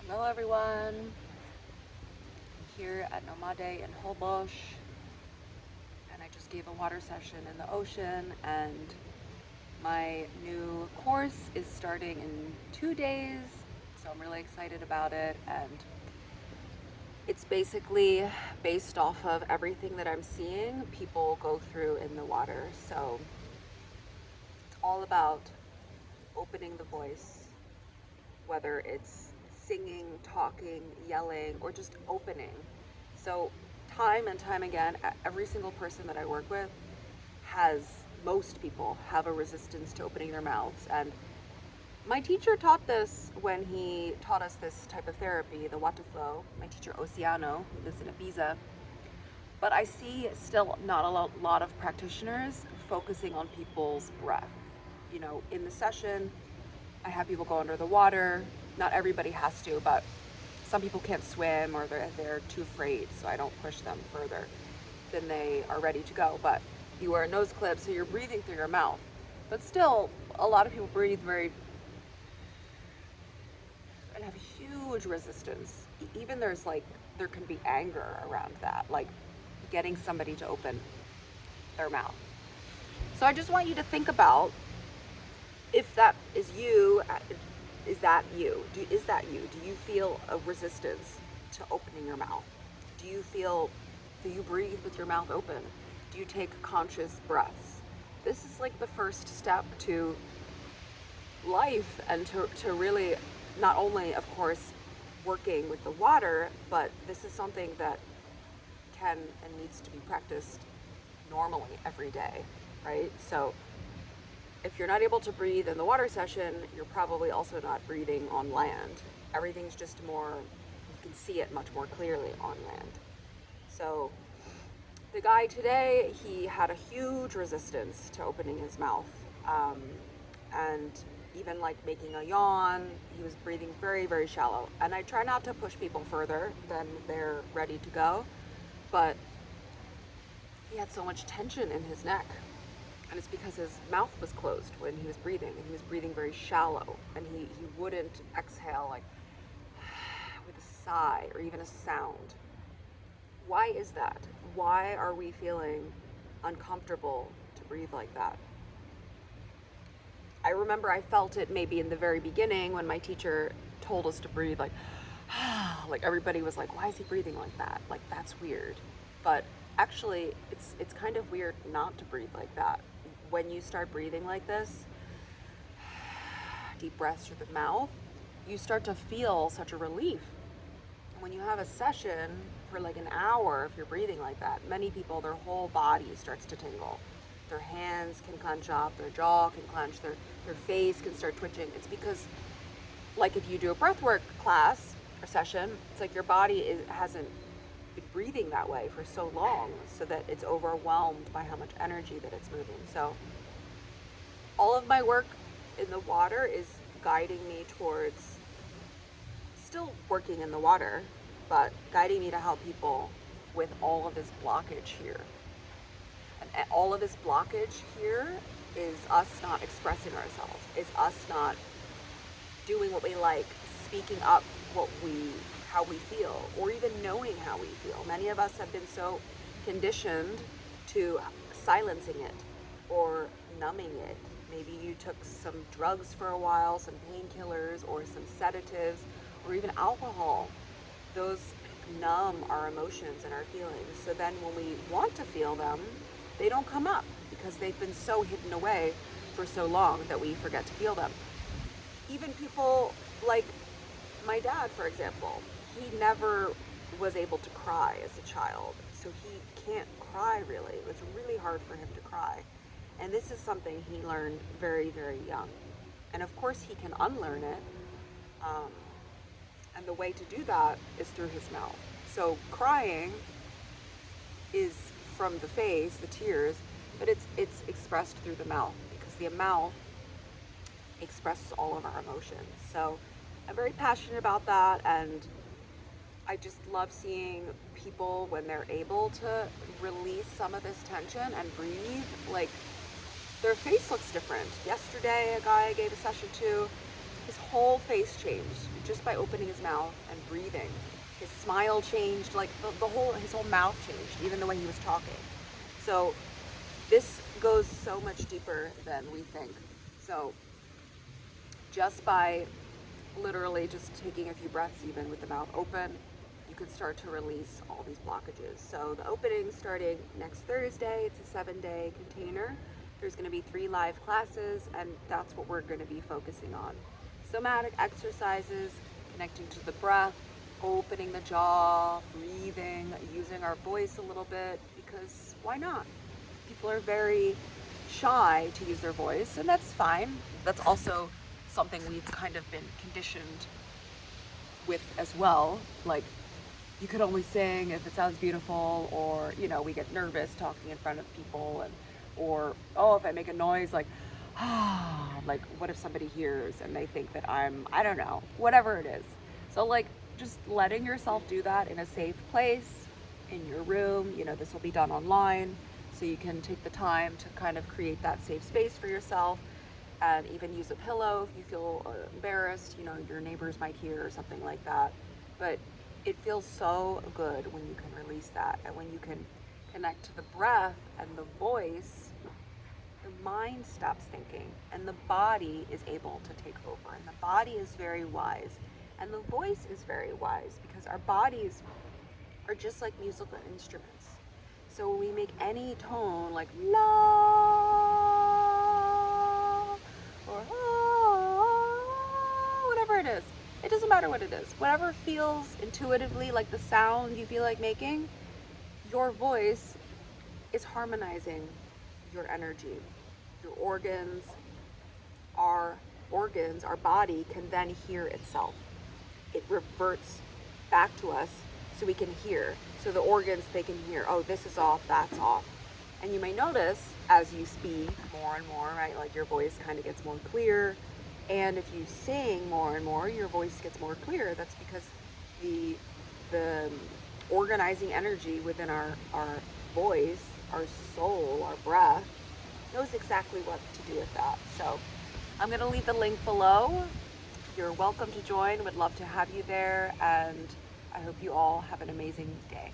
Hello everyone, I'm here at Nomade in Holbox, and I just gave a water session in the ocean, and my new course is starting in 2 days, so I'm really excited about it. And it's basically based off of everything that I'm seeing people go through in the water. So it's all about opening the voice, whether it's singing, talking, yelling, or just opening. So, time and time again, every single person that I work with most people have a resistance to opening their mouths. And my teacher taught this when he taught us this type of therapy, the water flow. My teacher, Oceano, who lives in Ibiza. But I see still not a lot of practitioners focusing on people's breath. In the session, I have people go under the water. Not everybody has to, but some people can't swim or they're too afraid, so I don't push them further than they are ready to go. But you wear a nose clip, so you're breathing through your mouth. But still, a lot of people breathe very and have huge resistance. Even there can be anger around that, like getting somebody to open their mouth. So I just want you to think about if that is you. Is that you? Is that you? Do you feel a resistance to opening your mouth? Do you breathe with your mouth open? Do you take conscious breaths? This is like the first step to life, and to really not only, of course, working with the water, but this is something that can and needs to be practiced normally every day, right? So if you're not able to breathe in the water session, you're probably also not breathing on land. Everything's just more, you can see it much more clearly on land. So the guy today, he had a huge resistance to opening his mouth. And even like making a yawn, he was breathing very, very shallow. And I try not to push people further than they're ready to go, but he had so much tension in his neck. And it's because his mouth was closed when he was breathing, and he was breathing very shallow, and he wouldn't exhale like with a sigh or even a sound. Why is that? Why are we feeling uncomfortable to breathe like that? I remember I felt it maybe in the very beginning when my teacher told us to breathe like everybody was like, why is he breathing like that? Like, that's weird. But actually, it's kind of weird not to breathe like that. When you start breathing like this, deep breaths through the mouth, you start to feel such a relief. When you have a session for like an hour, if you're breathing like that, many people, their whole body starts to tingle. Their hands can clench up, their jaw can clench, their face can start twitching. It's because, like, if you do a breathwork class or session, it's like your body hasn't been breathing that way for so long, so that it's overwhelmed by how much energy that it's moving. So all of my work in the water is guiding me towards still working in the water, but guiding me to help people with all of this blockage here. And all of this blockage here is us not expressing ourselves, is us not doing what we like, speaking up how we feel, or even knowing how we feel. Many of us have been so conditioned to silencing it or numbing it. Maybe you took some drugs for a while, some painkillers or some sedatives, or even alcohol. Those numb our emotions and our feelings. So then when we want to feel them, they don't come up because they've been so hidden away for so long that we forget to feel them. Even people like my dad, for example, he never was able to cry as a child. So he can't cry really. It was really hard for him to cry. And this is something he learned very, very young. And of course he can unlearn it. And the way to do that is through his mouth. So crying is from the face, the tears, but it's expressed through the mouth, because the mouth expresses all of our emotions. So I'm very passionate about that, and I just love seeing people when they're able to release some of this tension and breathe, like their face looks different. Yesterday, a guy I gave a session to, His whole face changed just by opening his mouth and breathing. His smile changed, like his whole mouth changed, even the way he was talking. So this goes so much deeper than we think. So just by literally just taking a few breaths, even with the mouth open, you can start to release all these blockages. So the opening starting next Thursday, it's a 7-day container. There's going to be 3 live classes, and that's what we're going to be focusing on. Somatic exercises, connecting to the breath, opening the jaw, breathing, using our voice a little bit, because why not? People are very shy to use their voice, and that's fine. That's also something we've kind of been conditioned with as well. Like, you could only sing if it sounds beautiful, or, you know, we get nervous talking in front of people, and or, oh, if I make a noise, like, like, what if somebody hears and they think that I don't know, whatever it is. So, like, just letting yourself do that in a safe place, in your room. You know, this will be done online, so you can take the time to kind of create that safe space for yourself, and even use a pillow if you feel embarrassed, you know, your neighbors might hear or something like that. But it feels so good when you can release that, and when you can connect to the breath and the voice. The mind stops thinking, and the body is able to take over, and the body is very wise, and the voice is very wise, because our bodies are just like musical instruments. So when we make any tone, like la or ah, whatever it is, it doesn't matter what it is, whatever feels intuitively like the sound you feel like making, your voice is harmonizing your energy. Your our body can then hear itself. It reverts back to us so we can hear. So the organs, they can hear, oh, this is off, that's off. And you may notice as you speak more and more, right, like your voice kind of gets more clear. And if you sing more and more, your voice gets more clear. That's because the organizing energy within our voice, our soul, our breath, knows exactly what to do with that. So I'm going to leave the link below. You're welcome to join. Would love to have you there, and I hope you all have an amazing day.